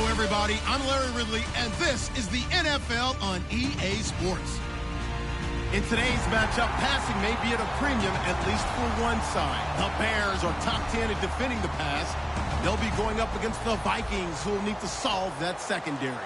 Hello, everybody. I'm Larry Ridley, and this is the NFL on EA Sports. In today's matchup, passing may be at a premium, at least for one side. The Bears are top 10 at defending the pass. They'll be going up against the Vikings, who will need to solve that secondary.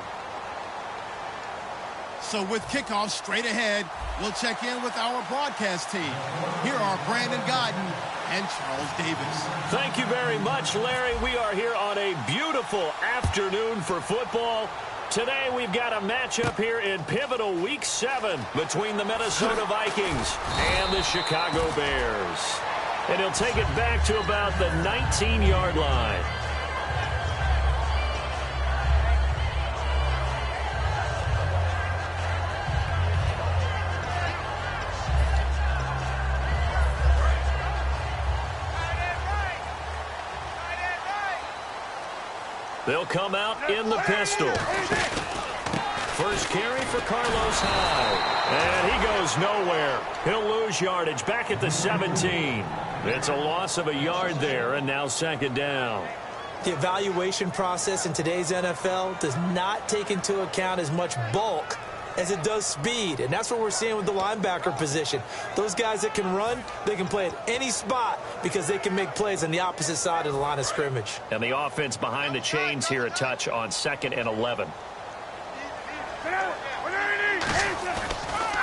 So with kickoff straight ahead, we'll check in with our broadcast team. Here are Brandon Godden and Charles Davis. Thank you very much, Larry. We are here on a beautiful afternoon for football. Today we've got a matchup here in pivotal Week 7 between the Minnesota Vikings and the Chicago Bears. And he'll take it back to about the 19-yard line. They'll come out in the pistol. First carry for Carlos Hyde. And he goes nowhere. He'll lose yardage back at the 17. It's a loss of a yard there, and now second down. The evaluation process in today's NFL does not take into account as much bulk as it does speed, and that's what we're seeing with the linebacker position. Those guys that can run, they can play at any spot because they can make plays on the opposite side of the line of scrimmage. And the offense behind the chains here a touch on 2nd and 11.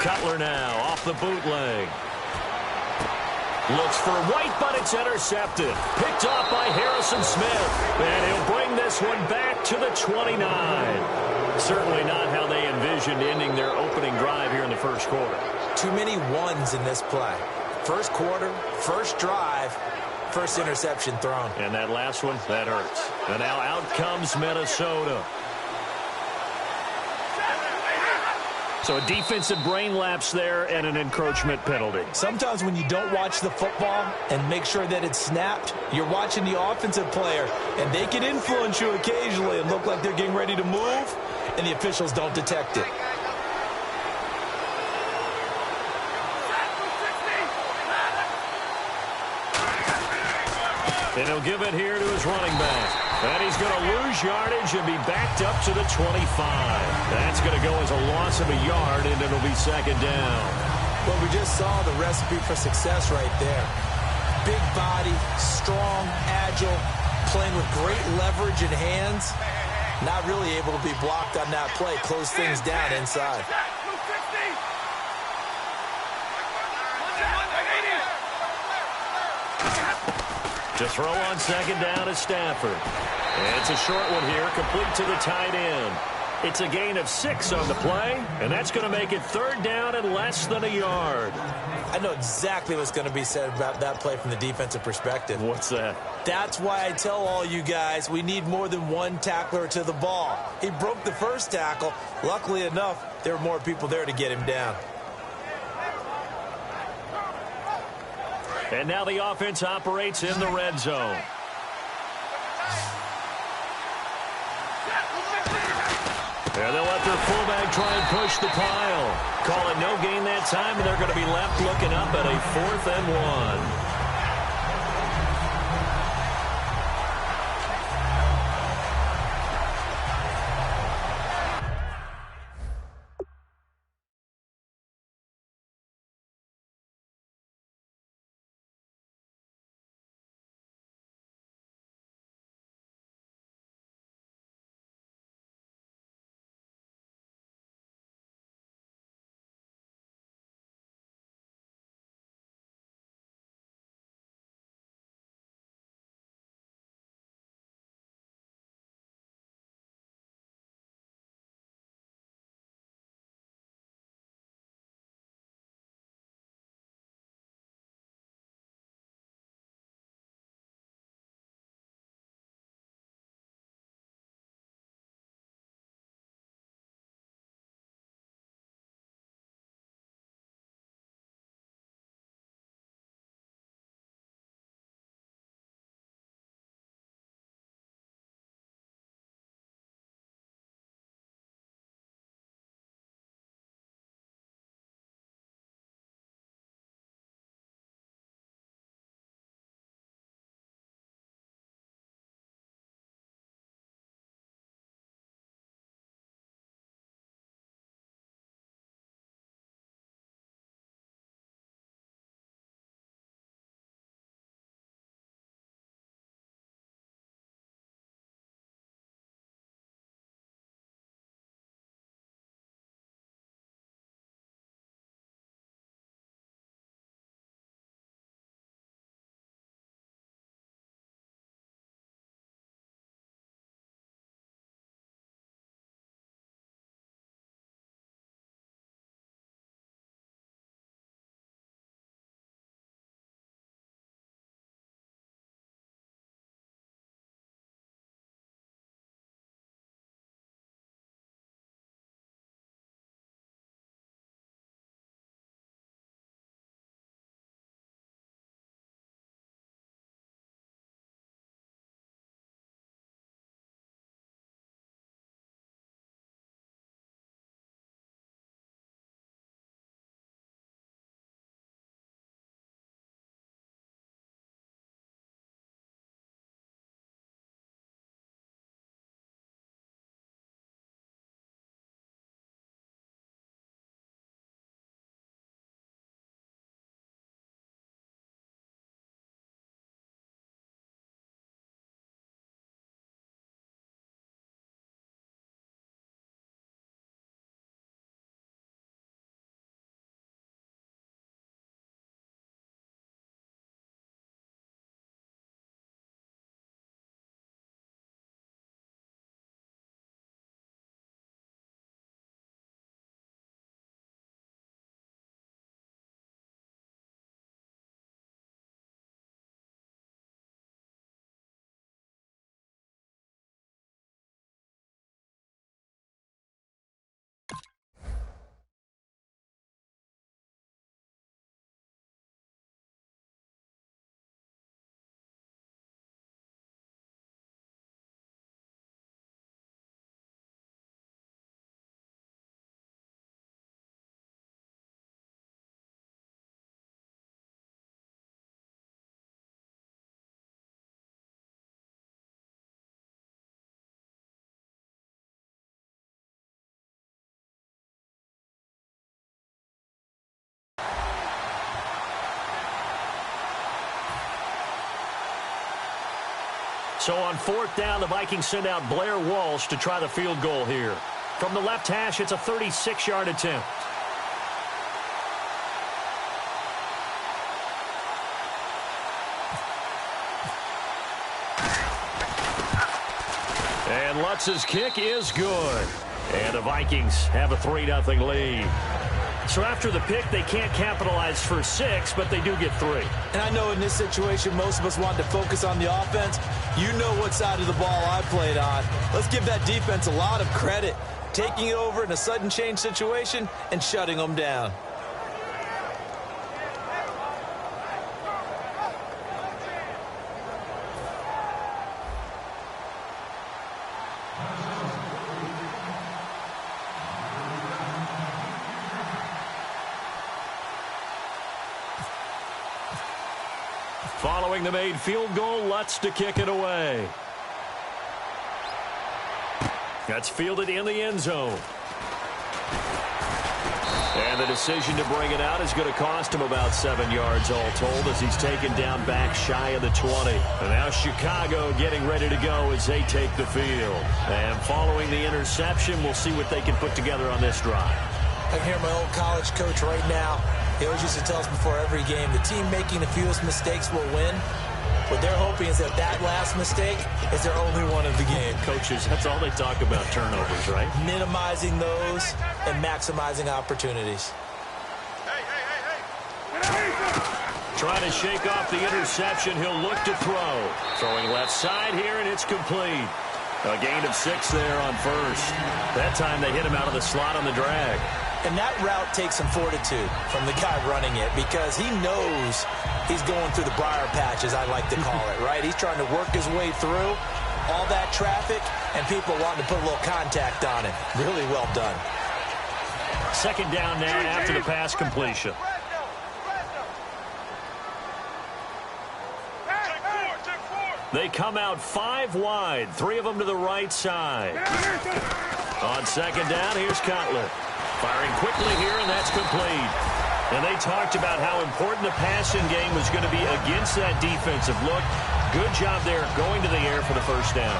Cutler now off the bootleg. Looks for White, but it's intercepted. Picked off by Harrison Smith. And he'll bring this one back to the 29. Certainly not how they envisioned ending their opening drive here in the first quarter. Too many ones in this play. First quarter, first drive, first interception thrown. And that last one, that hurts. And now out comes Minnesota. So a defensive brain lapse there and an encroachment penalty. Sometimes when you don't watch the football and make sure that it's snapped, you're watching the offensive player, and they can influence you occasionally and look like they're getting ready to move, and the officials don't detect it. And he'll give it here to his running back. And he's going to lose yardage and be backed up to the 25. That's going to go as a loss of a yard, and it'll be second down. Well, we just saw the recipe for success right there. Big body, strong, agile, playing with great leverage in hands. Not really able to be blocked on that play. Close things down inside. To throw on second down is Stafford. And it's a short one here, complete to the tight end. It's a gain of 6 on the play, and that's going to make it third down and less than a yard. I know exactly what's going to be said about that play from the defensive perspective. What's that? That's why I tell all you guys we need more than one tackler to the ball. He broke the first tackle. Luckily enough, there were more people there to get him down. And now the offense operates in the red zone. And they'll let their fullback try and push the pile. Call it no gain that time, and they're going to be left looking up at a 4th and 1. So on 4th down, the Vikings send out Blair Walsh to try the field goal here. From the left hash, it's a 36-yard attempt. And Lutz's kick is good. And the Vikings have a 3-0 lead. So after the pick, they can't capitalize for 6, but they do get 3. And I know in this situation, most of us want to focus on the offense. You know what side of the ball I played on. Let's give that defense a lot of credit. Taking it over in a sudden change situation and shutting them down. Following the made field goal, Lutz to kick it away. That's fielded in the end zone. And the decision to bring it out is going to cost him about 7 yards all told as he's taken down back shy of the 20. And now Chicago getting ready to go as they take the field. And following the interception, we'll see what they can put together on this drive. I can hear my old college coach right now. He always used to tell us before every game, the team making the fewest mistakes will win. What they're hoping is that last mistake is their only one of the game. Coaches, that's all they talk about, turnovers, right? Minimizing those and maximizing opportunities. Trying to shake off the interception. He'll look to throw. Throwing left side here, and it's complete. A gain of 6 there on first. That time they hit him out of the slot on the drag. And that route takes some fortitude from the guy running it because he knows he's going through the briar patch, as I like to call it, right? He's trying to work his way through all that traffic and people wanting to put a little contact on it. Really well done. 2nd down now after the pass completion. They come out 5 wide, 3 of them to the right side. On 2nd down, here's Cutler. Firing quickly here, and that's complete. And they talked about how important the passing game was going to be against that defensive look. Good job there going to the air for the 1st down.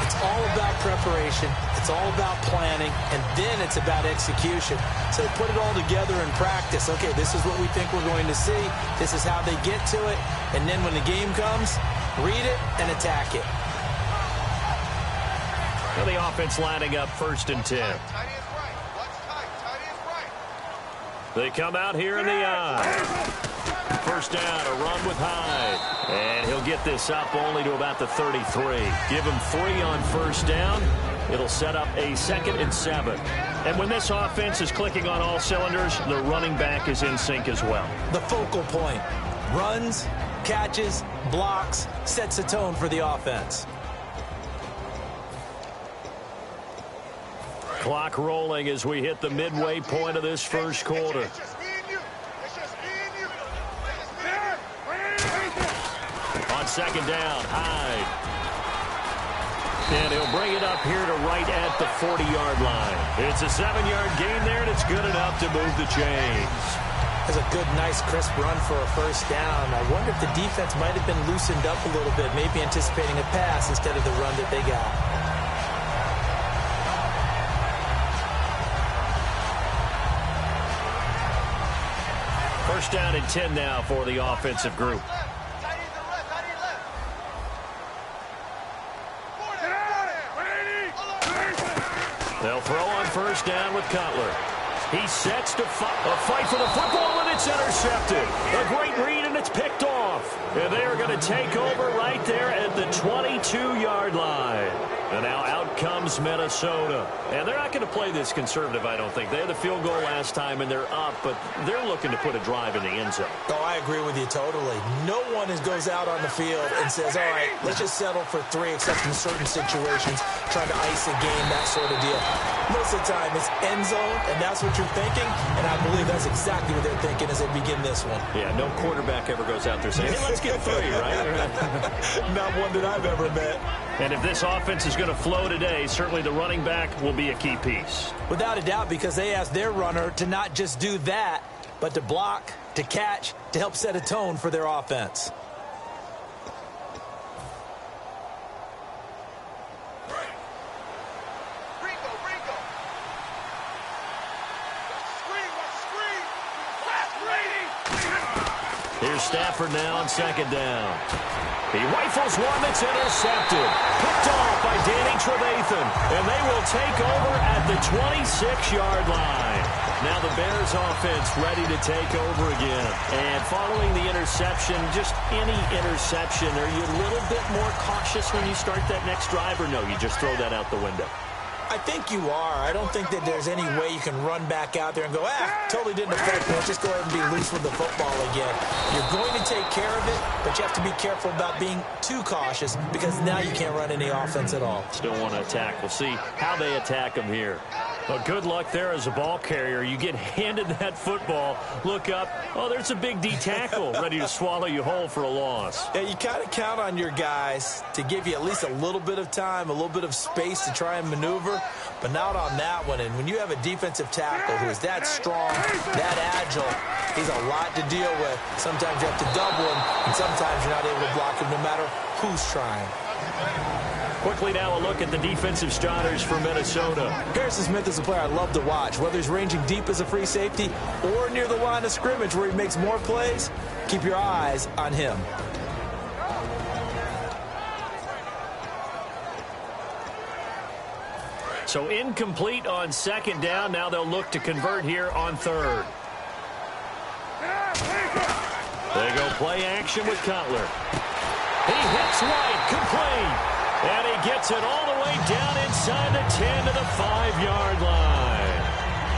It's all about preparation. It's all about planning, and then it's about execution. So put it all together in practice. Okay, this is what we think we're going to see. This is how they get to it. And then when the game comes, read it and attack it. Well, the offense lining up 1st and 10. They come out here in the eye. 1st down, a run with Hyde. And he'll get this up only to about the 33. Give him 3 on 1st down. It'll set up a 2nd and 7. And when this offense is clicking on all cylinders, the running back is in sync as well. The focal point. Runs, catches, blocks, sets a tone for the offense. Clock rolling as we hit the midway point of this 1st quarter. On 2nd down, Hyde. And he'll bring it up here to right at the 40-yard line. It's a 7-yard gain there, and it's good enough to move the chains. That's a good, nice, crisp run for a 1st down. I wonder if the defense might have been loosened up a little bit, maybe anticipating a pass instead of the run that they got. 1st down and 10 now for the offensive group. They'll throw on 1st down with Cutler. He sets to fight for the football, and it's intercepted. A great read, and it's picked off. And they are going to take over right there at the 22-yard line. And now out comes Minnesota. And they're not going to play this conservative, I don't think. They had the field goal last time, and they're up, but they're looking to put a drive in the end zone. Oh, I agree with you totally. No one goes out on the field and says, all right, let's just settle for 3, except in certain situations, trying to ice a game, that sort of deal. Most of the time, it's end zone, and that's what you're thinking, and I believe that's exactly what they're thinking as they begin this one. Yeah, no quarterback ever goes out there saying, hey, let's get 3, right? Not one that I've ever met. And if this offense is going to flow today, certainly the running back will be a key piece. Without a doubt, because they asked their runner to not just do that, but to block, to catch, to help set a tone for their offense. Here's Stafford now on second down. He rifles one that's intercepted. Picked off by Danny Trevathan. And they will take over at the 26-yard line. Now the Bears offense ready to take over again. And following the interception, just any interception, are you a little bit more cautious when you start that next drive, or no, you just throw that out the window? I think you are. I don't think that there's any way you can run back out there and go, totally didn't affect me. Let's just go ahead and be loose with the football again. You're going to take care of it, but you have to be careful about being too cautious because now you can't run any offense at all. Still want to attack. We'll see how they attack them here. Well, good luck there as a ball carrier. You get handed that football, look up, oh, there's a big D tackle ready to swallow you whole for a loss. Yeah, you kind of count on your guys to give you at least a little bit of time, a little bit of space to try and maneuver, but not on that one. And when you have a defensive tackle who is that strong, that agile, he's a lot to deal with. Sometimes you have to double him, and sometimes you're not able to block him no matter who's trying. Quickly now a look at the defensive starters for Minnesota. Harrison Smith is a player I love to watch. Whether he's ranging deep as a free safety or near the line of scrimmage where he makes more plays, keep your eyes on him. So incomplete on second down. Now they'll look to convert here on third. They go play action with Cutler. He hits White, complete. And he gets it all the way down inside the 10 to the 5-yard line.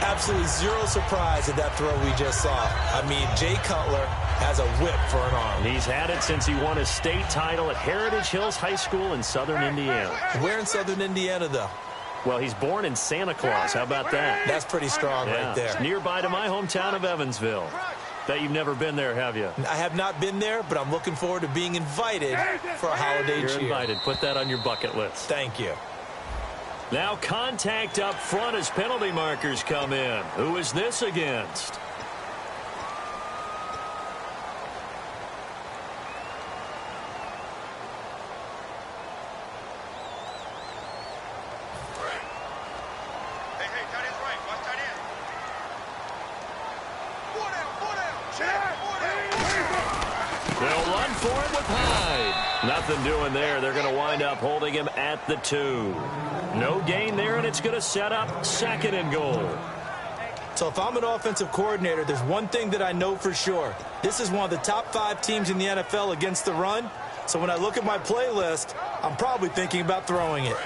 Absolutely zero surprise at that throw we just saw. I mean, Jay Cutler has a whip for an arm. He's had it since he won a state title at Heritage Hills High School in southern Indiana. Where in southern Indiana, though? Well, he's born in Santa Claus. How about that? That's pretty strong right there. It's nearby to my hometown of Evansville. Bet you've never been there, have you? I have not been there, but I'm looking forward to being invited for a holiday cheer. You're invited. Put that on your bucket list. Thank you. Now contact up front as penalty markers come in. Who is this against? They'll run for it with Hyde. Nothing doing there. They're going to wind up holding him at the 2. No gain there, and it's going to set up second and goal. So if I'm an offensive coordinator, there's one thing that I know for sure. This is one of the top 5 teams in the NFL against the run. So when I look at my playlist, I'm probably thinking about throwing it.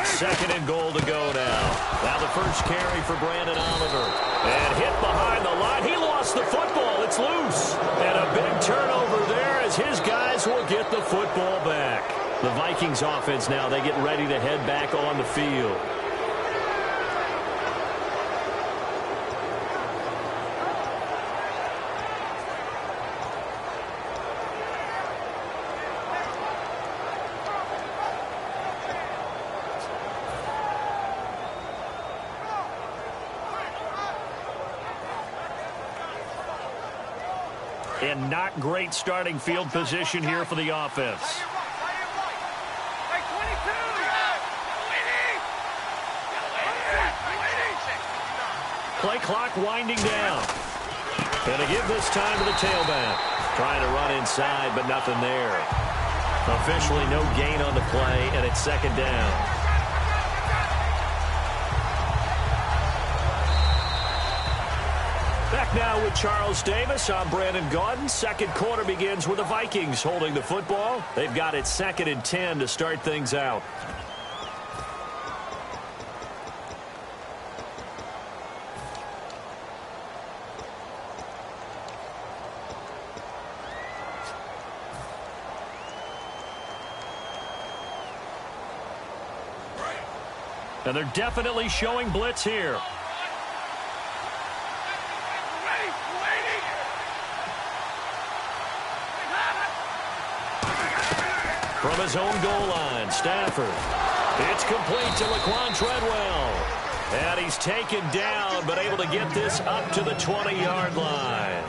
Second and goal to go now. Now the first carry for Brandon Oliver. And hit behind the line. He lost the football. It's loose. And a big turnover there as his guys will get the football back. The Vikings offense now, they get ready to head back on the field. And not great starting field position here for the offense. Play clock winding down. Going to give this time to the tailback. Trying to run inside, but nothing there. Officially no gain on the play, and it's second down. Back now with Charles Davis. I'm Brandon Gaudin. Second quarter begins with the Vikings holding the football. They've got it 2nd and 10 to start things out. And they're definitely showing blitz here. From his own goal line, Stafford. It's complete to Laquan Treadwell. And he's taken down, but able to get this up to the 20-yard line.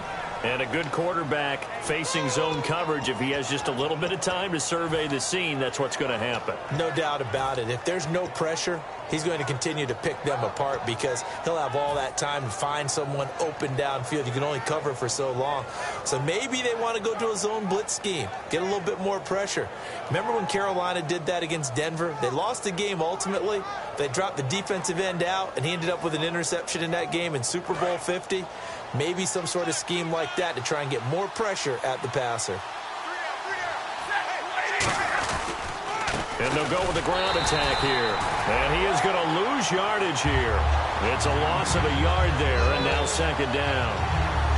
And a good quarterback facing zone coverage, if he has just a little bit of time to survey the scene, that's what's going to happen. No doubt about it. If there's no pressure, he's going to continue to pick them apart because he'll have all that time to find someone open downfield. You can only cover for so long. So maybe they want to go to a zone blitz scheme, get a little bit more pressure. Remember when Carolina did that against Denver? They lost the game ultimately. They dropped the defensive end out, and he ended up with an interception in that game in Super Bowl 50. Maybe some sort of scheme like that to try and get more pressure at the passer. And they'll go with the ground attack here. And he is going to lose yardage here. It's a loss of a yard there, and now second down.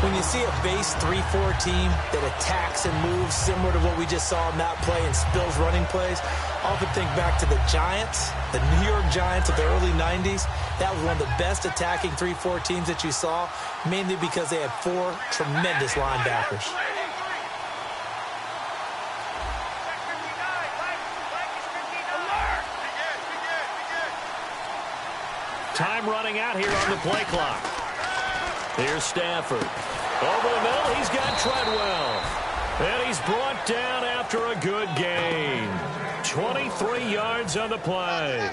When you see a base 3-4 team that attacks and moves similar to what we just saw in that play and spills running plays, I often think back to the Giants, the New York Giants of the early 90s. That was one of the best attacking 3-4 teams that you saw, mainly because they had 4 tremendous linebackers. Time running out here on the play clock. Here's Stafford. Over the middle, he's got Treadwell. And he's brought down after a good gain. 23 yards on the play.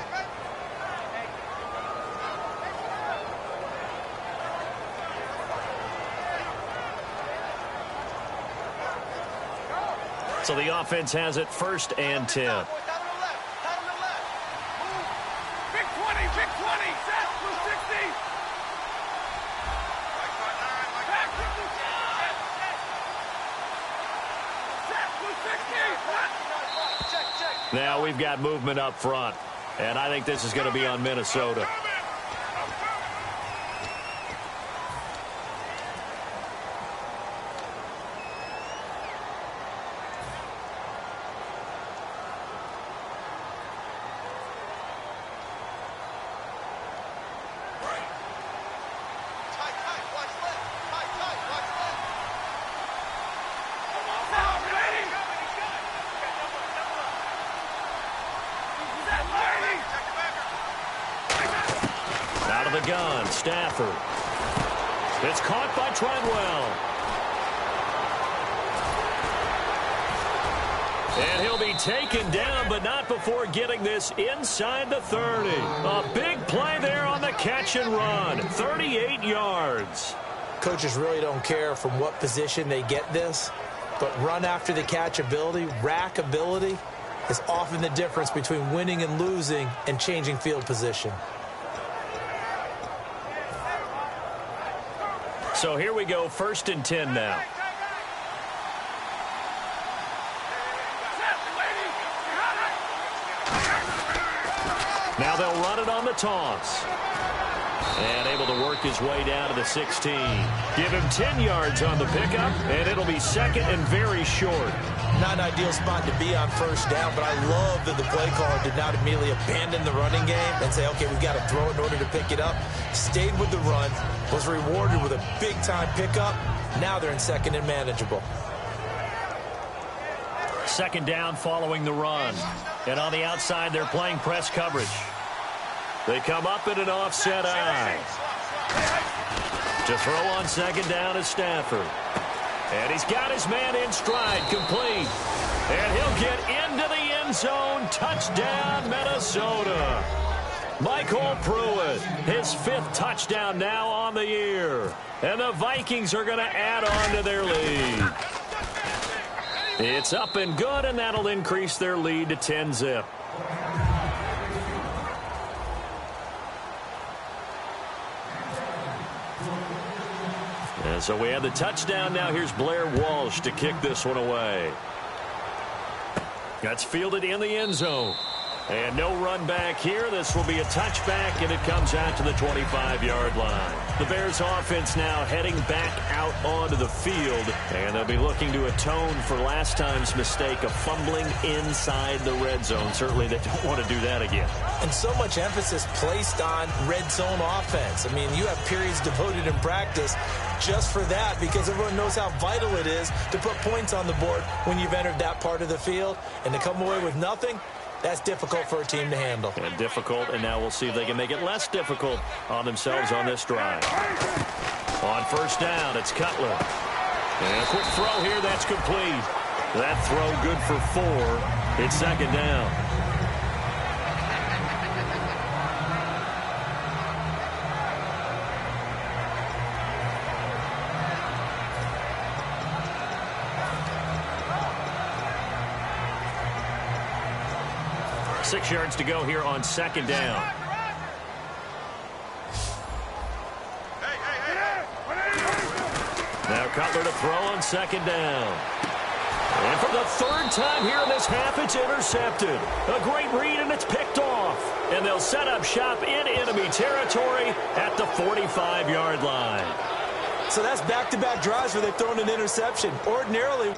So the offense has it 1st and 10. Big 20, big 20. Set, blue 60. Now we've got movement up front, and I think this is going to be on Minnesota. The gun, Stafford. It's caught by Treadwell. And he'll be taken down, but not before getting this inside the 30. A big play there on the catch and run. 38 yards. Coaches really don't care from what position they get this, but run after the catch ability, rack ability, is often the difference between winning and losing and changing field position. So here we go, 1st and 10 now. Now they'll run it on the toss. And able to work his way down to the 16. Give him 10 yards on the pickup, and it'll be 2nd and very short. Not an ideal spot to be on 1st down, but I love that the play caller did not immediately abandon the running game and say, okay, we've got to throw it in order to pick it up. Stayed with the run, was rewarded with a big-time pickup. Now they're in 2nd and manageable. 2nd down following the run. And on the outside, they're playing press coverage. They come up in an offset eye. To throw on 2nd down is Stafford. And he's got his man in stride, complete. And he'll get into the end zone. Touchdown, Minnesota. Michael Pruitt, his 5th touchdown now on the year. And the Vikings are going to add on to their lead. It's up and good, and that'll increase their lead to 10-zip. And so we have the touchdown. Now here's Blair Walsh to kick this one away. That's fielded in the end zone. And no run back here. This will be a touchback, and it comes out to the 25-yard line. The Bears offense now heading back out onto the field, and they'll be looking to atone for last time's mistake of fumbling inside the red zone. Certainly they don't want to do that again. And so much emphasis placed on red zone offense. I mean, you have periods devoted in practice just for that because everyone knows how vital it is to put points on the board when you've entered that part of the field. And to come away with nothing, that's difficult for a team to handle. And difficult, and now we'll see if they can make it less difficult on themselves on this drive. On 1st down, it's Cutler. And a quick throw here, that's complete. That throw good for 4. It's second down. Six yards to go here on second down. Now Cutler to throw on second down. And for the third time here in this half, it's intercepted. A great read, and it's picked off. And they'll set up shop in enemy territory at the 45-yard line. So that's back-to-back drives where they've thrown an interception. Ordinarily...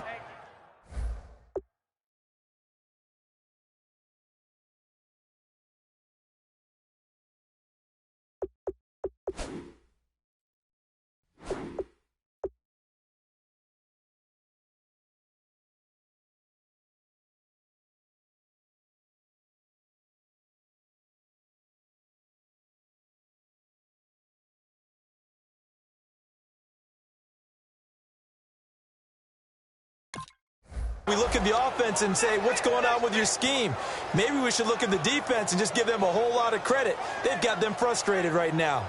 We look at the offense and say, what's going on with your scheme? Maybe we should look at the defense and just give them a whole lot of credit. They've got them frustrated right now.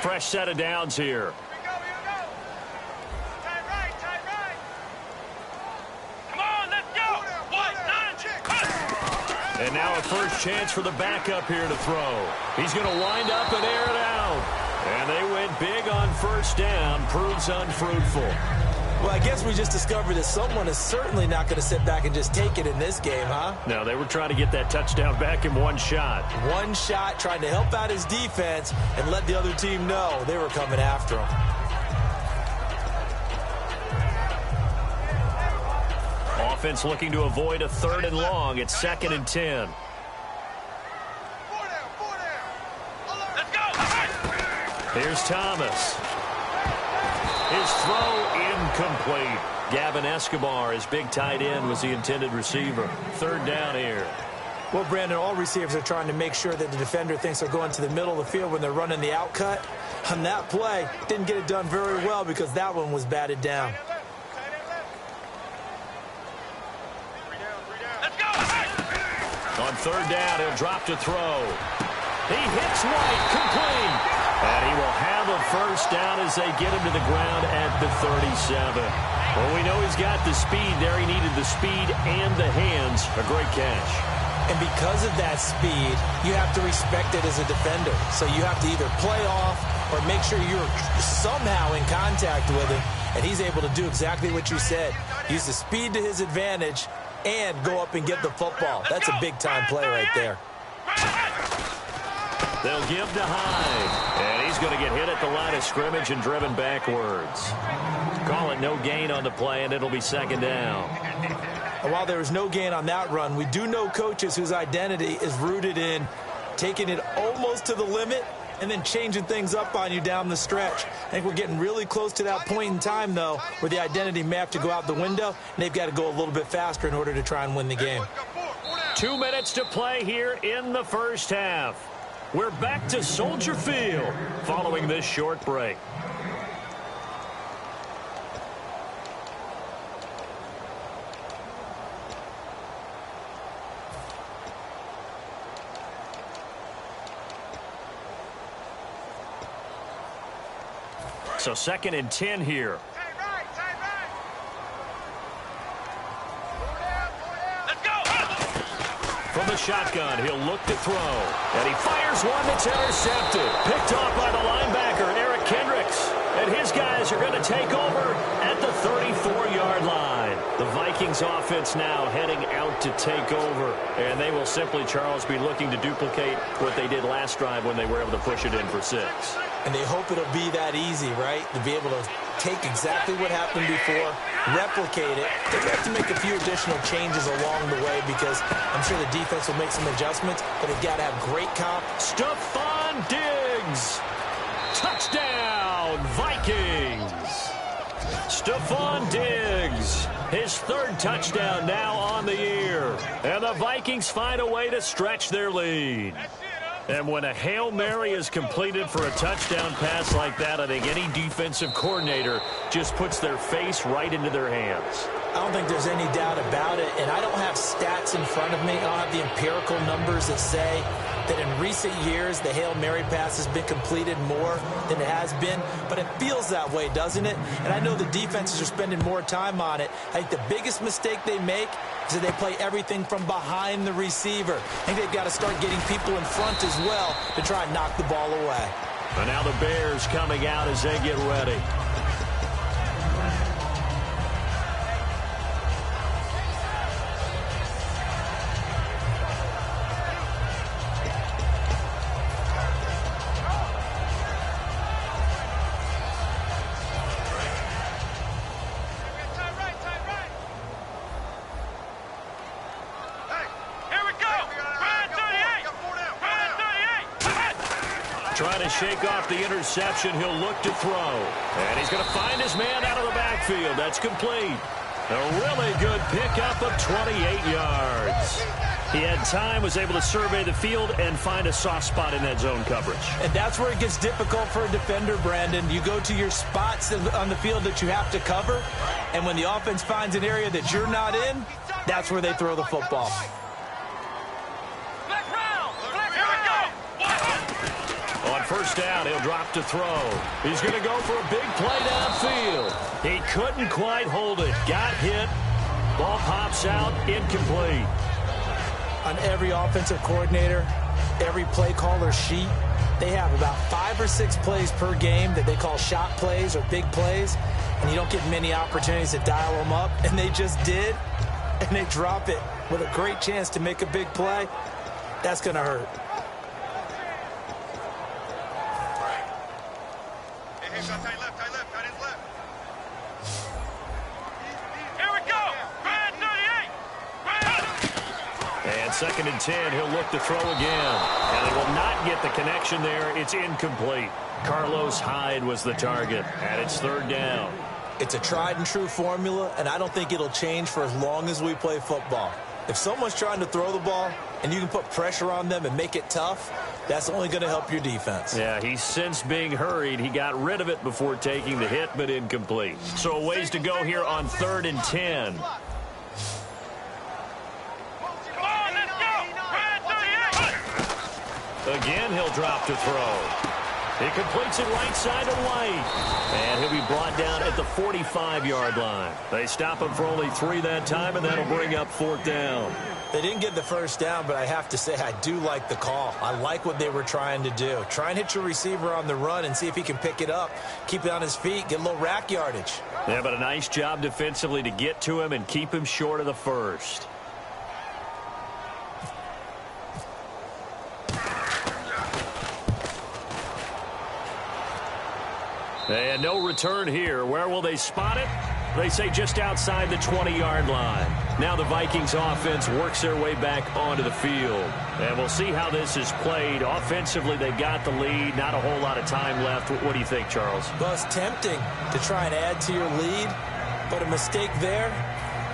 Fresh set of downs here. And now a first chance for the backup here to throw. He's going to wind up and air it out. And they went big on first down. Proves unfruitful. Well, I guess we just discovered that someone is certainly not going to sit back and just take it in this game, huh? No, they were trying to get that touchdown back in one shot. One shot, trying to help out his defense and let the other team know they were coming after him. Offense looking to avoid a 3rd and long. It's 2nd and 10. Here's Thomas. His throw incomplete. Gavin Escobar, his big tight end, was the intended receiver. 3rd down here. Well, Brandon, all receivers are trying to make sure that the defender thinks they're going to the middle of the field when they're running the out cut. On that play, didn't get it done very well because that one was batted down. On 3rd down, he'll drop to throw. He hits White, complete. And he will have a first down as they get him to the ground at the 37. Well, we know he's got the speed there. He needed the speed and the hands. A great catch. And because of that speed, you have to respect it as a defender. So you have to either play off or make sure you're somehow in contact with him. And he's able to do exactly what you said. Use the speed to his advantage and go up and get the football. That's a big-time play right there. They'll give to Hyde. And he's going to get hit at the line of scrimmage and driven backwards. Call it no gain on the play, and it'll be 2nd down. And while there was no gain on that run, we do know coaches whose identity is rooted in taking it almost to the limit and then changing things up on you down the stretch. I think we're getting really close to that point in time, though, where the identity may have to go out the window, and they've got to go a little bit faster in order to try and win the game. 2 minutes to play here in the first half. We're back to Soldier Field following this short break. So 2nd and 10 here. From the shotgun, he'll look to throw. And he fires one that's intercepted. Picked off by the linebacker, Eric Kendricks. And his guys are going to take over at the 34-yard line. The Vikings offense now heading out to take over. And they will simply, Charles, be looking to duplicate what they did last drive when they were able to push it in for 6. And they hope it'll be that easy, right? To be able to take exactly what happened before, replicate it. They have to make a few additional changes along the way because I'm sure the defense will make some adjustments, but they've got to have great comp. Stephon Diggs. Touchdown. touchdown, Vikings. Stephon Diggs, his third touchdown now on the year. And the Vikings find a way to stretch their lead. And when a Hail Mary is completed for a touchdown pass like that, I think any defensive coordinator just puts their face right into their hands. I don't think there's any doubt about it, and I don't have stats in front of me. I don't have the empirical numbers that say that in recent years the Hail Mary pass has been completed more than it has been, but it feels that way, doesn't it? And I know the defenses are spending more time on it. I think the biggest mistake they make is that they play everything from behind the receiver. I think they've got to start getting people in front as well to try and knock the ball away. And now the Bears coming out as they get ready. Trying to shake off the interception. He'll look to throw. And he's going to find his man out of the backfield. That's complete. A really good pickup of 28 yards. He had time, was able to survey the field and find a soft spot in that zone coverage. And that's where it gets difficult for a defender, Brandon. You go to your spots on the field that you have to cover, and when the offense finds an area that you're not in, that's where they throw the football. On first down, he'll drop to throw. He's going to go for a big play downfield. He couldn't quite hold it. Got hit. Ball pops out. Incomplete. On every offensive coordinator, every play caller sheet, they have about 5 or 6 plays per game that they call shot plays or big plays, and you don't get many opportunities to dial them up, and they just did, and they drop it with a great chance to make a big play. That's going to hurt. Second and 10, he'll look to throw again. And he will not get the connection there. It's incomplete. Carlos Hyde was the target, and it's third down. It's a tried-and-true formula, and I don't think it'll change for as long as we play football. If someone's trying to throw the ball and you can put pressure on them and make it tough, that's only going to help your defense. Yeah, he's since being hurried. He got rid of it before taking the hit, but incomplete. So a ways to go here on 3rd and 10. Again, he'll drop to throw. He completes it right side to White. And he'll be brought down at the 45-yard line. They stop him for only 3 that time, and that'll bring up 4th down. They didn't get the first down, but I have to say I do like the call. I like what they were trying to do. Try and hit your receiver on the run and see if he can pick it up, keep it on his feet, get a little rack yardage. Yeah, but a nice job defensively to get to him and keep him short of the first. And no return here. Where will they spot it? They say just outside the 20-yard line. Now the Vikings offense works their way back onto the field. And we'll see how this is played. Offensively, they got the lead. Not a whole lot of time left. What do you think, Charles? Well, it's tempting to try and add to your lead, but a mistake there,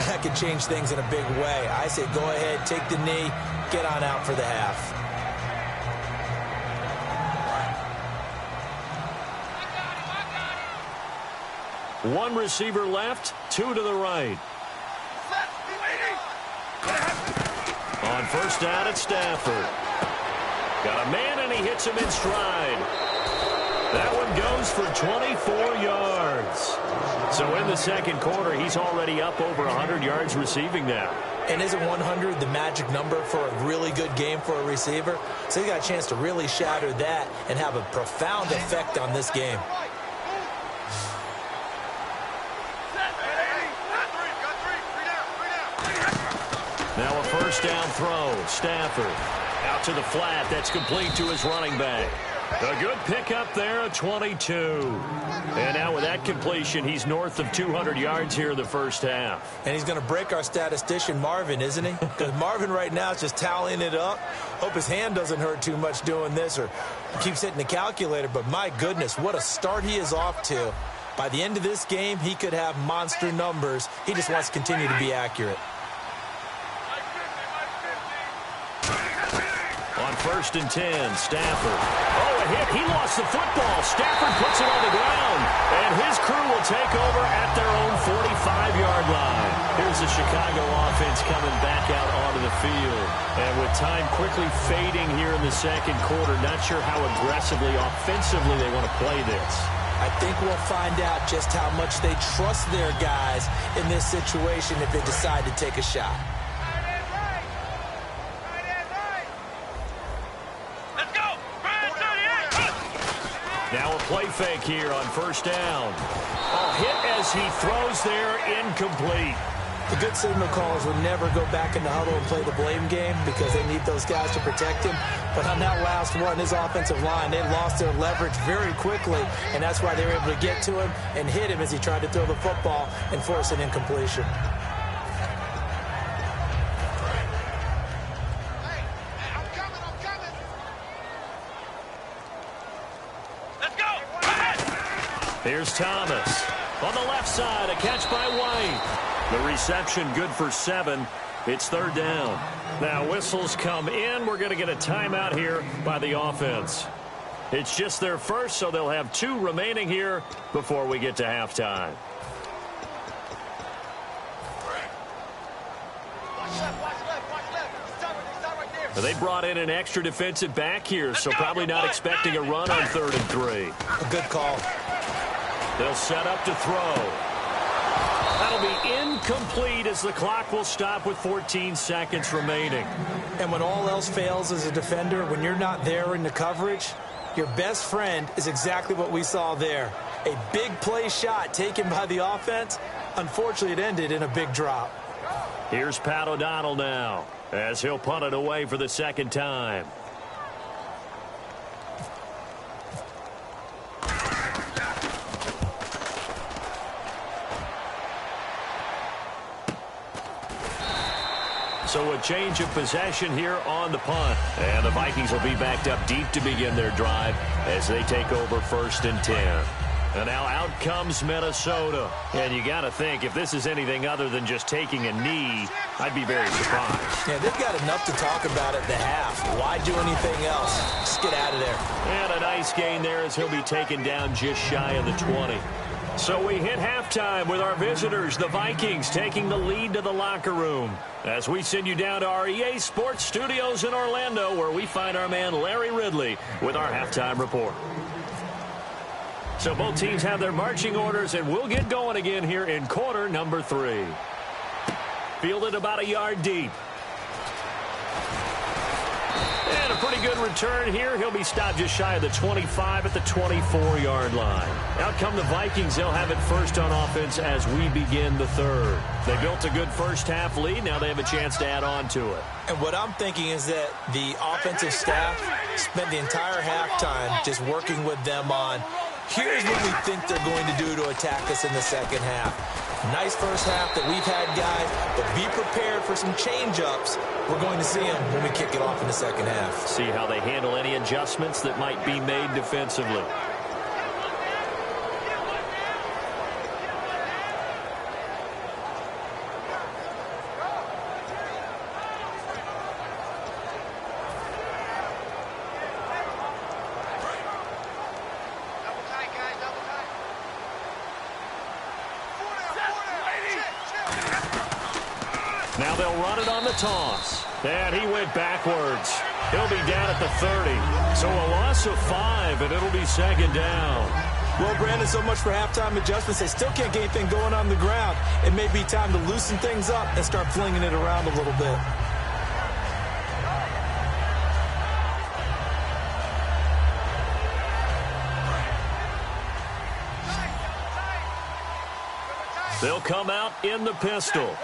that could change things in a big way. I say go ahead, take the knee, get on out for the half. One receiver left, 2 to the right. On first down, it's Stafford. Got a man, and he hits him in stride. That one goes for 24 yards. So in the second quarter, he's already up over 100 yards receiving now. And isn't 100 the magic number for a really good game for a receiver? So he got a chance to really shatter that and have a profound effect on this game. Now a first down throw. Stafford out to the flat. That's complete to his running back. A good pickup there at 22. And now with that completion, he's north of 200 yards here in the first half. And he's going to break our statistician, Marvin, isn't he? Because Marvin right now is just tallying it up. Hope his hand doesn't hurt too much doing this or keeps hitting the calculator. But my goodness, what a start he is off to. By the end of this game, he could have monster numbers. He just wants to continue to be accurate. On 1st and 10, Stafford. Oh, a hit. He lost the football. Stafford puts it on the ground. And his crew will take over at their own 45-yard line. Here's the Chicago offense coming back out onto the field. And with time quickly fading here in the second quarter, not sure how aggressively, offensively they want to play this. I think we'll find out just how much they trust their guys in this situation if they decide to take a shot. Now a play fake here on 1st down. A hit as he throws there, incomplete. The good signal callers would never go back in the huddle and play the blame game because they need those guys to protect him. But on that last one, his offensive line, they lost their leverage very quickly, and that's why they were able to get to him and hit him as he tried to throw the football and force an incompletion. Here's Thomas. On the left side, a catch by White. The reception good for 7. It's 3rd down. Now whistles come in. We're going to get a timeout here by the offense. It's just their first, so they'll have 2 remaining here before we get to halftime. They brought in an extra defensive back here, so probably not expecting a run on 3rd and 3. A good call. They'll set up to throw. That'll be incomplete as the clock will stop with 14 seconds remaining. And when all else fails as a defender, when you're not there in the coverage, your best friend is exactly what we saw there. A big play shot taken by the offense. Unfortunately, it ended in a big drop. Here's Pat O'Donnell now as he'll punt it away for the 2nd time. So a change of possession here on the punt. And the Vikings will be backed up deep to begin their drive as they take over 1st and 10. And now out comes Minnesota. And you got to think, if this is anything other than just taking a knee, I'd be very surprised. Yeah, they've got enough to talk about at the half. Why do anything else? Just get out of there. And a nice gain there as he'll be taken down just shy of the 20. So we hit halftime with our visitors, the Vikings, taking the lead to the locker room. As we send you down to our EA Sports Studios in Orlando, where we find our man Larry Ridley with our halftime report. So both teams have their marching orders, and we'll get going again here in quarter number 3. Fielded about a yard deep. And a pretty good return here. He'll be stopped just shy of the 25 at the 24-yard line. Out come the Vikings. They'll have it first on offense as we begin the 3rd. They built a good first-half lead. Now they have a chance to add on to it. And what I'm thinking is that the offensive staff spent the entire halftime just working with them on, here's what we think they're going to do to attack us in the second half. Nice first half that we've had, guys, but be prepared for some change-ups. We're going to see them when we kick it off in the second half. See how they handle any adjustments that might be made defensively. Now they'll run it on the toss. And he went backwards. He'll be down at the 30. So a loss of 5, and it'll be 2nd down. Well, Brandon, so much for halftime adjustments. They still can't get anything going on the ground. It may be time to loosen things up and start flinging it around a little bit. They'll come out in the pistol.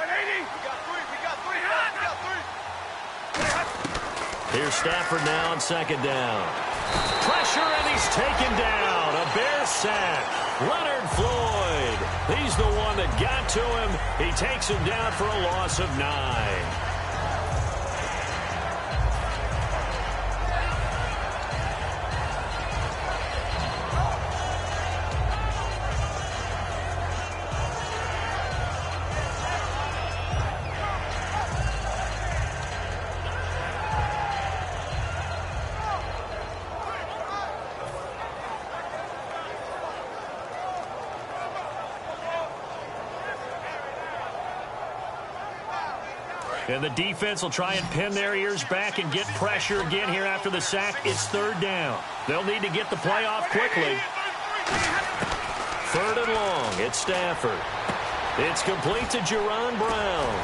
Here's Stafford now on 2nd down. Pressure, and he's taken down. A Bear sack. Leonard Floyd. He's the one that got to him. He takes him down for a loss of 9. And the defense will try and pin their ears back and get pressure again here after the sack. It's 3rd down. They'll need to get the play off quickly. 3rd and long. It's Stafford. It's complete to Jerron Brown.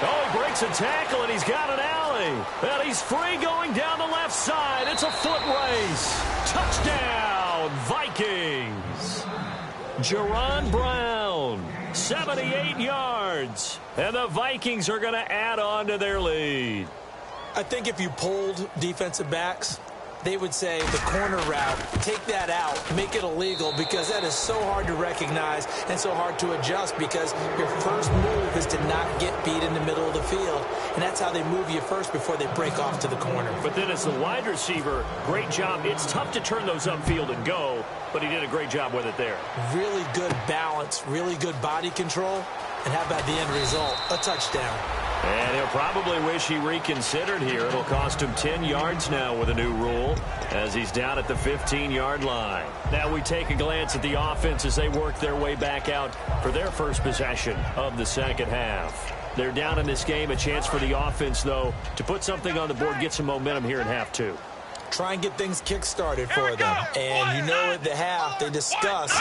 Oh, he breaks a tackle, and he's got an alley. And he's free going down the left side. It's a foot race. Touchdown, Vikings. Jerron Brown, 78 yards. And the Vikings are going to add on to their lead. I think if you polled defensive backs, they would say the corner route, take that out, make it illegal, because that is so hard to recognize and so hard to adjust, because your first move is to not get beat in the middle of the field. And that's how they move you first before they break off to the corner. But then as the wide receiver, great job. It's tough to turn those upfield and go, but he did a great job with it there. Really good balance, really good body control. And how about the end result? A touchdown. And he'll probably wish he reconsidered here. It'll cost him 10 yards now with a new rule as he's down at the 15-yard line. Now we take a glance at the offense as they work their way back out for their first possession of the second half. They're down in this game. A chance for the offense, though, to put something on the board, get some momentum here in half 2. Try and get things kick-started for them. And you know at the half, they discussed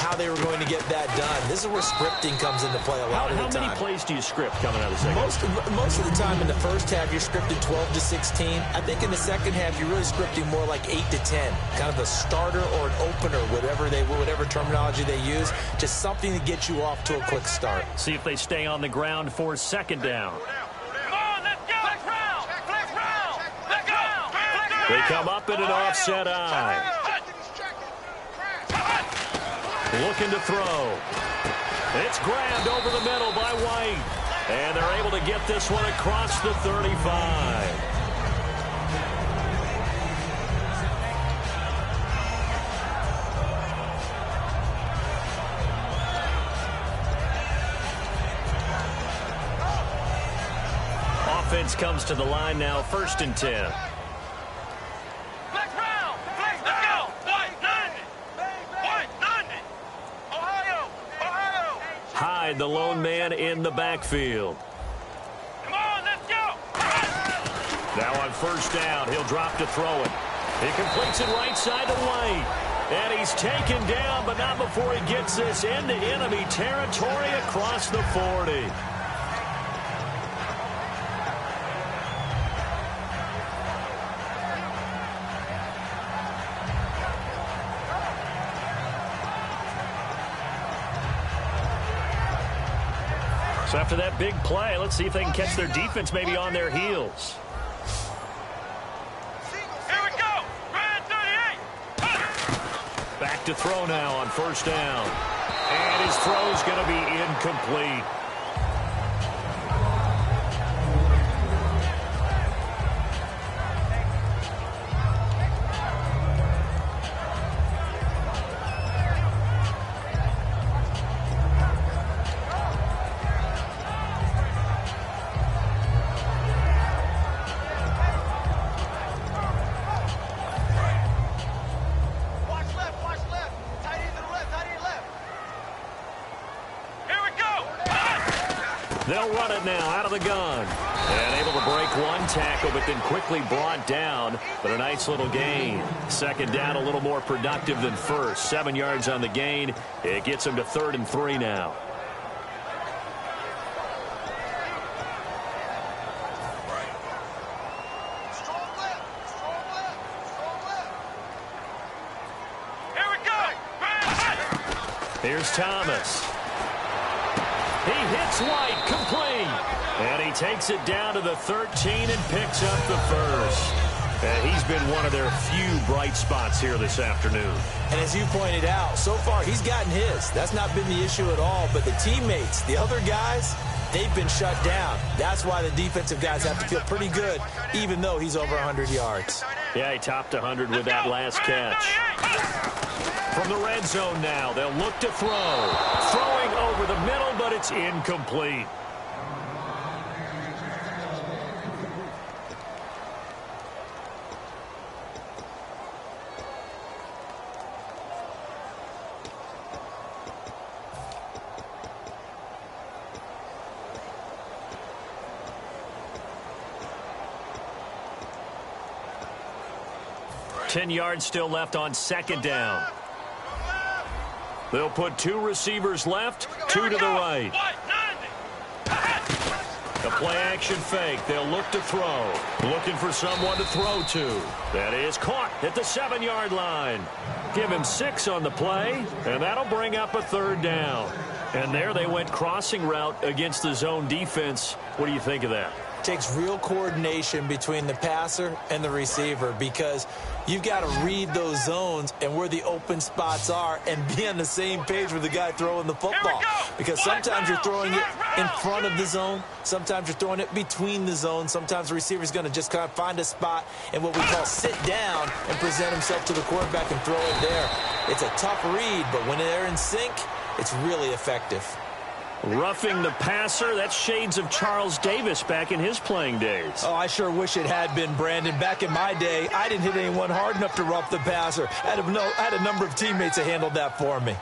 how they were going to get that done. This is where scripting comes into play a lot of the time. How many plays do you script coming out of the second half? Most of the time in the first half, you're scripting 12 to 16. I think in the second half, you're really scripting more like 8 to 10. Kind of a starter or an opener, whatever terminology they use. Just something to get you off to a quick start. See if they stay on the ground for 2nd down. They come up in an offset eye. Looking to throw. It's grabbed over the middle by White. And they're able to get this one across the 35. Offense comes to the line now, 1st and 10. Hyde, the lone man in the backfield. Come on, let's go. Now on 1st down, he'll drop to throw it. He completes it right side to White. And he's taken down, but not before he gets this into enemy territory across the 40. So after that big play, let's see if they can catch their defense maybe on their heels. Here we go. Red 38. Back to throw now on 1st down. And his throw's going to be incomplete. They'll run it now out of the gun. And able to break one tackle, but then quickly brought down. But a nice little gain. 2nd down, a little more productive than 1st. 7 yards on the gain. It gets them to 3rd and 3 now. Here's Thomas. He hits White, complete. And he takes it down to the 13 and picks up the 1st. And he's been one of their few bright spots here this afternoon. And as you pointed out, so far he's gotten his. That's not been the issue at all. But the teammates, the other guys, they've been shut down. That's why the defensive guys have to feel pretty good, even though he's over 100 yards. Yeah, he topped 100 with that last catch. From the red zone now, they'll look to throw. Throwing over the middle, but it's incomplete. Ten yards still left on second down. They'll put two receivers left, two to the right. The play-action fake. They'll look to throw. Looking for someone to throw to. That is caught at the 7-yard line. Give him 6 on the play, and that'll bring up a third down. And there they went crossing route against the zone defense. What do you think of that? Takes real coordination between the passer and the receiver, because you've got to read those zones and where the open spots are and be on the same page with the guy throwing the football. Because sometimes you're throwing it in front of the zone. Sometimes you're throwing it between the zones. Sometimes the receiver's going to just kind of find a spot and what we call sit down and present himself to the quarterback and throw it there. It's a tough read, but when they're in sync, it's really effective. Roughing the passer, that's shades of Charles Davis back in his playing days. Oh, I sure wish it had been, Brandon. Back in my day, I didn't hit anyone hard enough to rough the passer. I had a number of teammates that handled that for me.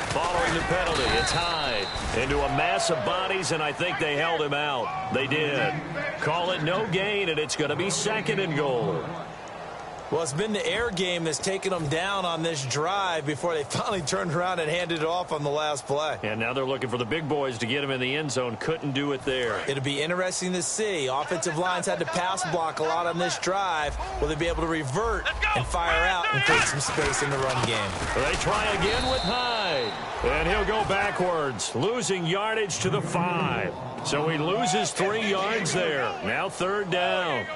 Following the penalty, it's Hyde into a mass of bodies, and I think they held him out. They did. Call it no gain, and it's going to be second and goal. Well, it's been the air game that's taken them down on this drive before they finally turned around and handed it off on the last play. And now they're looking for the big boys to get him in the end zone. Couldn't do it there. It'll be interesting to see. Offensive lines had to pass block a lot on this drive. Will they be able to revert and fire out and create some space in the run game? They try again with Hyde. And he'll go backwards, losing yardage to the 5. So he loses 3 yards there. Now third down.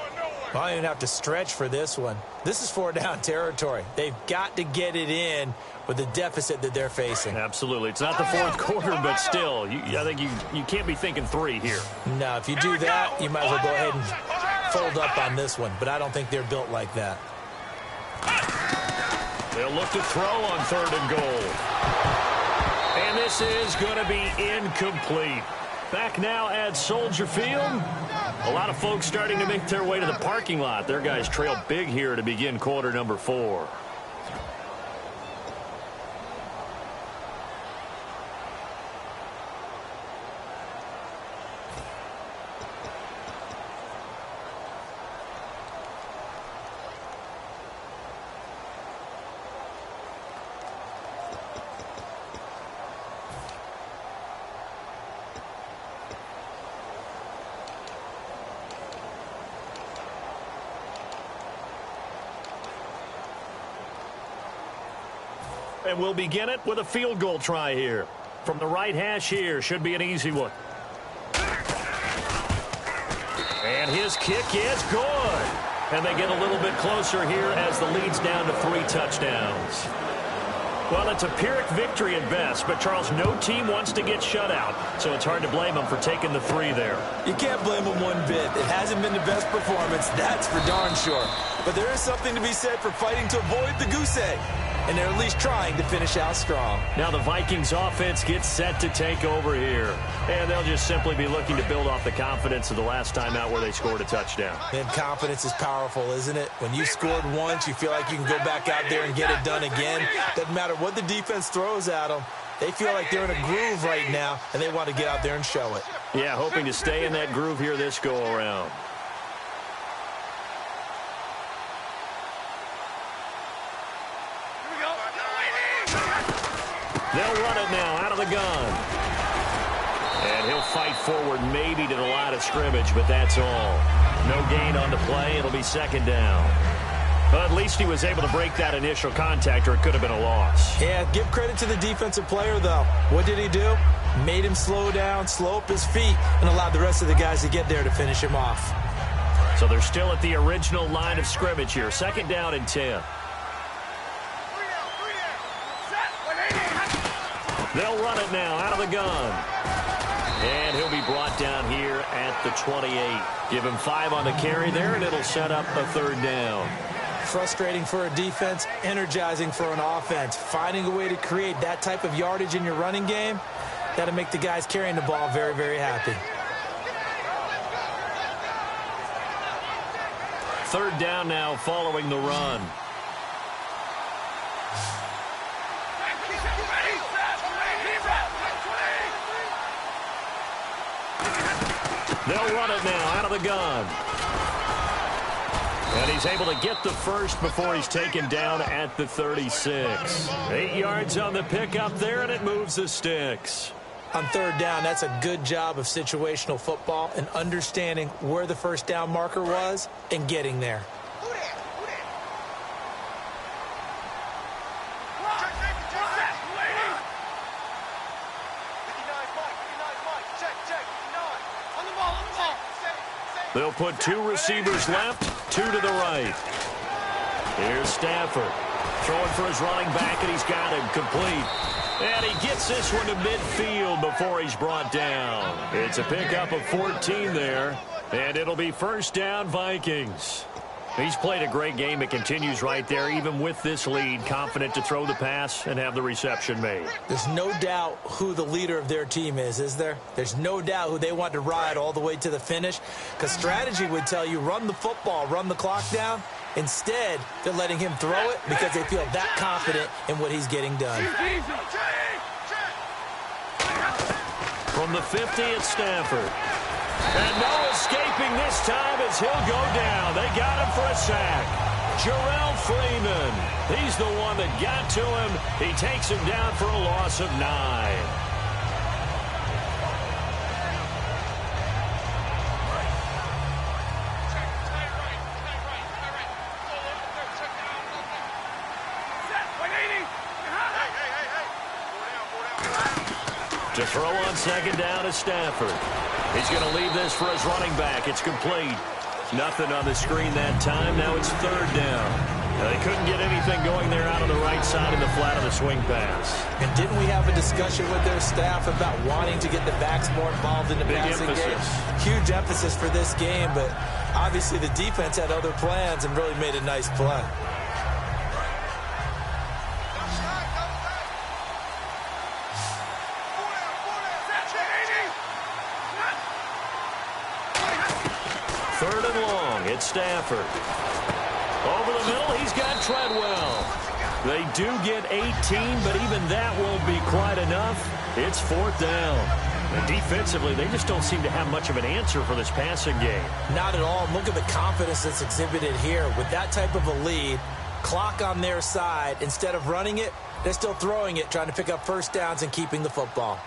Well, I don't even have to stretch for this one. This is 4-down territory. They've got to get it in with the deficit that they're facing. Absolutely. It's not the fourth quarter, but still, I think you can't be thinking 3 here. No, if you do that, you might as well go ahead and fold up on this one. But I don't think they're built like that. They'll look to throw on third and goal. And this is going to be incomplete. Back now at Soldier Field. A lot of folks starting to make their way to the parking lot. Their guys trail big here to begin quarter number 4. And we'll begin it with a field goal try here. From the right hash here, should be an easy one. And his kick is good. And they get a little bit closer here as the lead's down to 3 touchdowns. Well, it's a Pyrrhic victory at best, but, Charles, no team wants to get shut out, so it's hard to blame them for taking the 3 there. You can't blame them one bit. It hasn't been the best performance, that's for darn sure. But there is something to be said for fighting to avoid the goose egg. And they're at least trying to finish out strong. Now the Vikings offense gets set to take over here. And they'll just simply be looking to build off the confidence of the last time out where they scored a touchdown. And confidence is powerful, isn't it? When you scored once, you feel like you can go back out there and get it done again. Doesn't matter what the defense throws at them. They feel like they're in a groove right now, and they want to get out there and show it. Yeah, hoping to stay in that groove here this go-around. They'll run it now out of the gun. And he'll fight forward maybe to the line of scrimmage, but that's all. No gain on the play. It'll be second down. Well, at least he was able to break that initial contact, or it could have been a loss. Yeah, give credit to the defensive player, though. What did he do? Made him slow down, slow up his feet, and allowed the rest of the guys to get there to finish him off. So they're still at the original line of scrimmage here. 2nd down and 10. They'll run it now out of the gun. And he'll be brought down here at the 28. Give him 5 on the carry there, and it'll set up a 3rd down. Frustrating for a defense, energizing for an offense. Finding a way to create that type of yardage in your running game, that'll make the guys carrying the ball very, very happy. 3rd down now following the run. They'll run it now out of the gun. And he's able to get the first before he's taken down at the 36. 8 yards on the pickup there, and it moves the sticks. On 3rd down, that's a good job of situational football and understanding where the first down marker was and getting there. They'll put 2 receivers left, 2 to the right. Here's Stafford throwing for his running back, and he's got him complete. And he gets this one to midfield before he's brought down. It's a pickup of 14 there, and it'll be 1st down Vikings. He's played a great game. It continues right there, even with this lead, confident to throw the pass and have the reception made. There's no doubt who the leader of their team is there? There's no doubt who they want to ride all the way to the finish, because strategy would tell you run the football, run the clock down. Instead, they're letting him throw it because they feel that confident in what he's getting done. From the 50, it's Stafford. And no escaping this time as he'll go down. They got him for a sack. Jarrell Freeman. He's the one that got to him. He takes him down for a loss of 9. To throw on 2nd down is Stafford. He's going to leave this for his running back. It's complete. Nothing on the screen that time. Now it's 3rd down. They couldn't get anything going there out on the right side in the flat of the swing pass. And didn't we have a discussion with their staff about wanting to get the backs more involved in the passing game? Huge emphasis for this game, but obviously the defense had other plans and really made a nice play. It's Stafford. Over the middle, he's got Treadwell. They do get 18, but even that won't be quite enough. It's 4th down. And defensively, they just don't seem to have much of an answer for this passing game. Not at all. Look at the confidence that's exhibited here. With that type of a lead, clock on their side, instead of running it, they're still throwing it, trying to pick up 1st downs and keeping the football.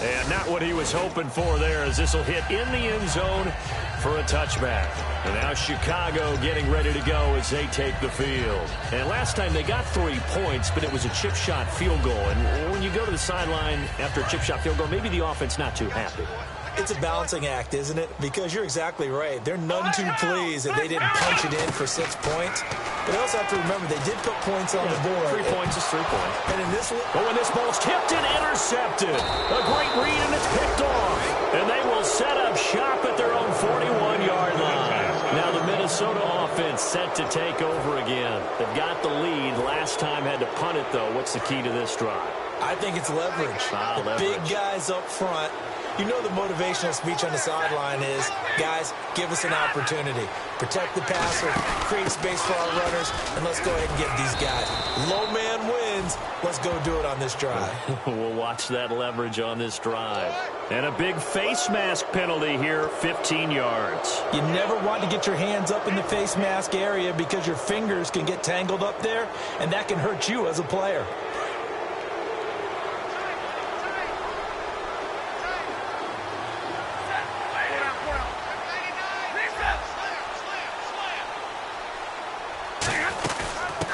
And not what he was hoping for there, as this will hit in the end zone for a touchback. And now Chicago getting ready to go as they take the field. And last time they got 3 points, but it was a chip shot field goal. And when you go to the sideline after a chip shot field goal, maybe the offense not too happy. It's a balancing act, isn't it? Because you're exactly right. They're none too pleased that they didn't punch it in for 6 points. But they also have to remember they did put points on the board. 3 points is 3 points. And in this one, when this ball's tipped and intercepted. A great read, and it's picked off. And they will set up shop at their own 41-yard line. Now the Minnesota offense set to take over again. They've got the lead. Last time had to punt it, though. What's the key to this drive? I think it's leverage. Leverage. Big guys up front. You know the motivational speech on the sideline is, guys, give us an opportunity. Protect the passer, create space for our runners, and let's go ahead and get these guys. Low man wins. Let's go do it on this drive. We'll watch that leverage on this drive. And a big face mask penalty here, 15 yards. You never want to get your hands up in the face mask area because your fingers can get tangled up there, and that can hurt you as a player.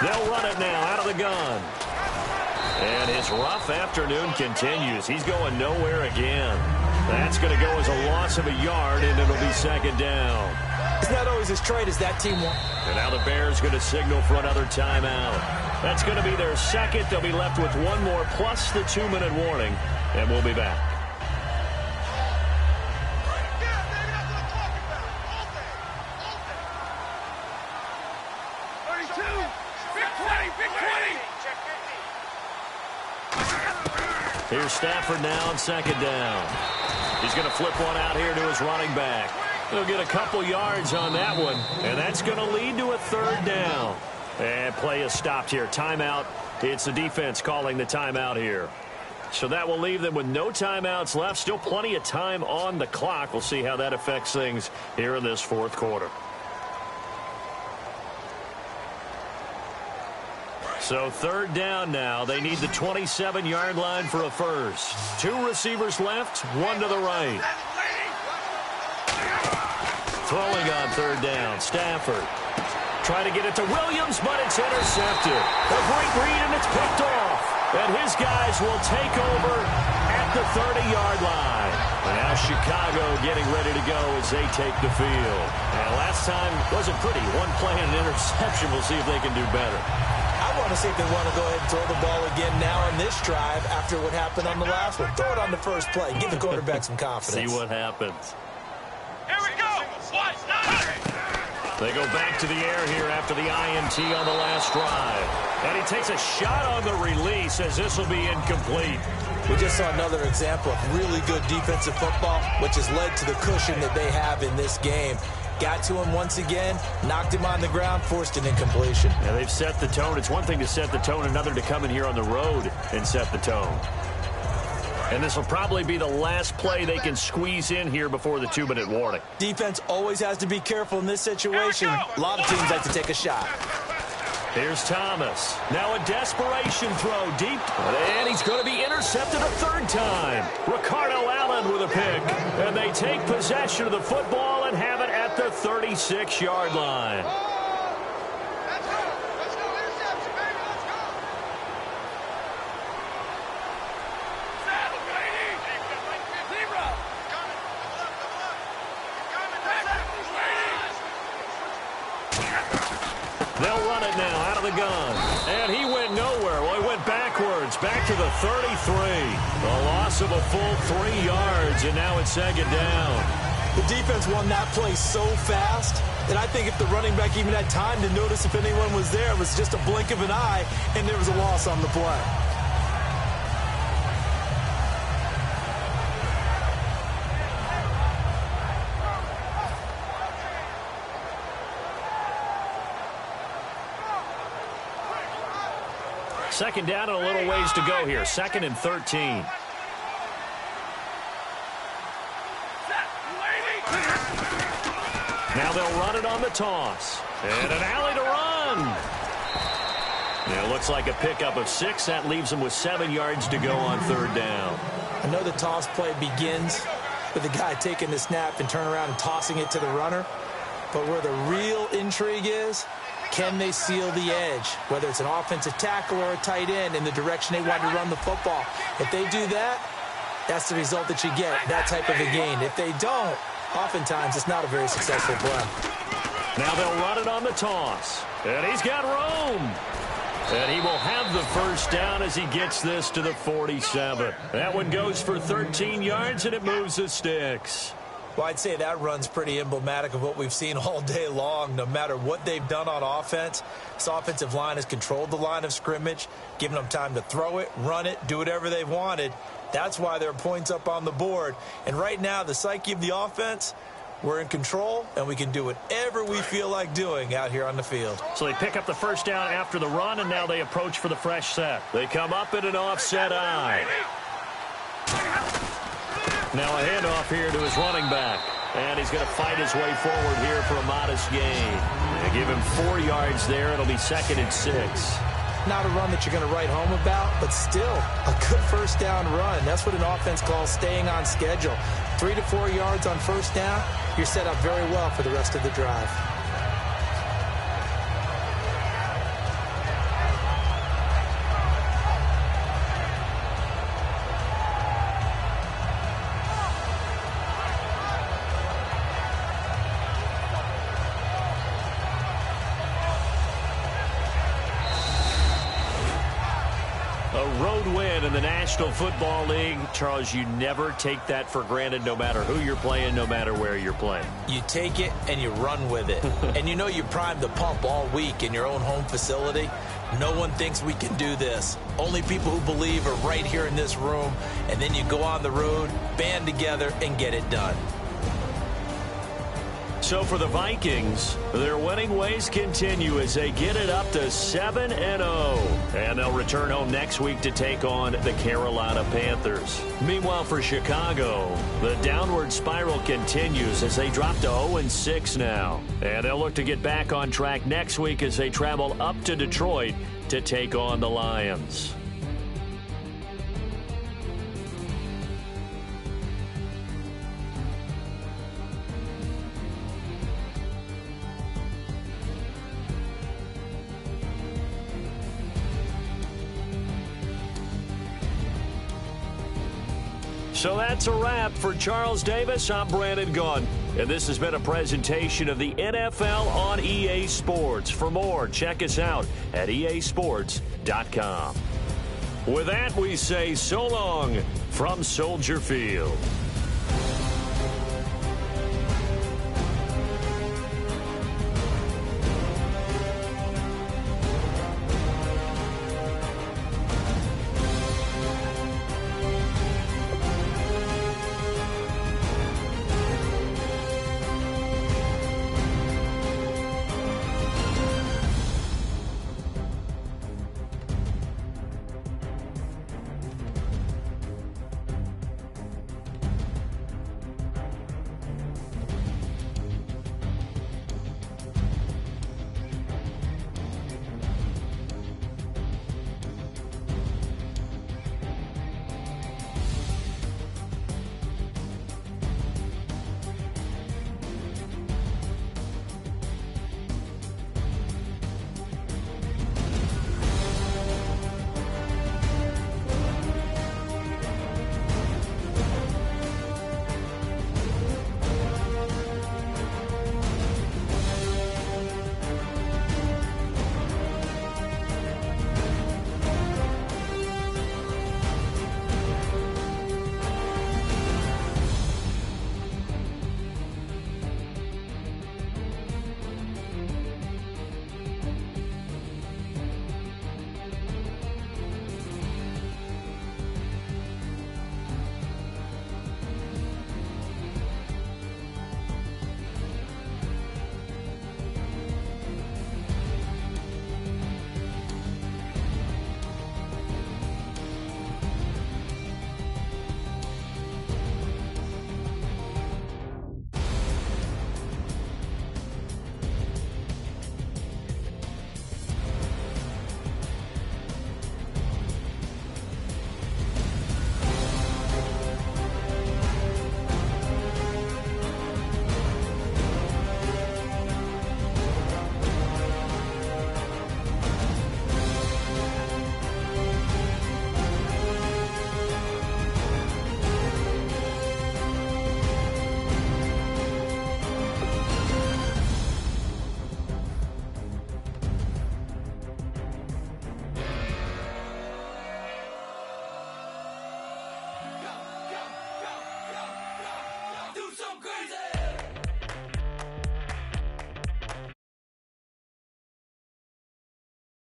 They'll run it now out of the gun. And his rough afternoon continues. He's going nowhere again. That's going to go as a loss of a yard, and it'll be second down. It's not always as straight as that team wants. And now the Bears going to signal for another timeout. That's going to be their second. They'll be left with one more plus the 2-minute warning, and we'll be back. Here's Stafford now on second down. He's going to flip one out here to his running back. He'll get a couple yards on that one, and that's going to lead to a third down. And play is stopped here. Timeout. It's the defense calling the timeout here. So that will leave them with no timeouts left. Still plenty of time on the clock. We'll see how that affects things here in this fourth quarter. So third down now. They need the 27-yard line for a first. Two receivers left, one to the right. Throwing on third down, Stafford. Trying to get it to Williams, but it's intercepted. A great read, and it's picked off. And his guys will take over at the 30-yard line. And now Chicago getting ready to go as they take the field. And last time wasn't pretty. One play and an interception. We'll see if they can do better. I want to see if they want to go ahead and throw the ball again now on this drive after what happened on the last one. Throw it on the first play. Give the quarterback some confidence. See what happens. Here we go. They go back to the air here after the INT on the last drive. And he takes a shot on the release as this will be incomplete. We just saw another example of really good defensive football, which has led to the cushion that they have in this game. Got to him once again, knocked him on the ground, forced an incompletion. Yeah, they've set the tone. It's one thing to set the tone, another to come in here on the road and set the tone. And this will probably be the last play they can squeeze in here before the 2-minute warning. Defense always has to be careful in this situation. A lot of teams like to take a shot. Here's Thomas. Now a desperation throw deep. And he's going to be intercepted a third time. Ricardo Allen with a pick. And they take possession of the football and have it at the 36-yard line. They'll run it now out of the gun. And he went nowhere. Well, he went backwards, back to the 33. A loss of a full 3 yards, and now it's second down. The defense won that play so fast that I think if the running back even had time to notice if anyone was there, it was just a blink of an eye, and there was a loss on the play. Second down and a little ways to go here. 2nd and 13. Now they'll run it on the toss. And an alley to run. And it looks like a pickup of 6. That leaves them with 7 yards to go on third down. I know the toss play begins with the guy taking the snap and turn around and tossing it to the runner. But where the real intrigue is, can they seal the edge, whether it's an offensive tackle or a tight end, in the direction they want to run the football? If they do that, that's the result that you get, that type of a gain. If they don't, oftentimes it's not a very successful play. Now they'll run it on the toss. And he's got room. And he will have the first down as he gets this to the 47. That one goes for 13 yards, and it moves the sticks. Well, I'd say that run's pretty emblematic of what we've seen all day long. No matter what they've done on offense, this offensive line has controlled the line of scrimmage, given them time to throw it, run it, do whatever they've wanted. That's why there are points up on the board. And right now, the psyche of the offense, we're in control, and we can do whatever we feel like doing out here on the field. So they pick up the first down after the run, and now they approach for the fresh set. They come up in an offset eye. Now a handoff here to his running back. And he's going to fight his way forward here for a modest gain. They give him 4 yards there. It'll be 2nd and 6. Not a run that you're going to write home about, but still a good first down run. That's what an offense calls staying on schedule. 3 to 4 yards on first down, you're set up very well for the rest of the drive. road win in the National Football League. Charles, you never take that for granted no matter who you're playing, no matter where you're playing. You take it and you run with it. And you know you primed the pump all week in your own home facility. No one thinks we can do this. Only people who believe are right here in this room. And then you go on the road, band together, and get it done. So for the Vikings, their winning ways continue as they get it up to 7-0. And they'll return home next week to take on the Carolina Panthers. Meanwhile, for Chicago, the downward spiral continues as they drop to 0-6 now. And they'll look to get back on track next week as they travel up to Detroit to take on the Lions. So that's a wrap. For Charles Davis, I'm Brandon Gaudin. And this has been a presentation of the NFL on EA Sports. For more, check us out at easports.com. With that, we say so long from Soldier Field.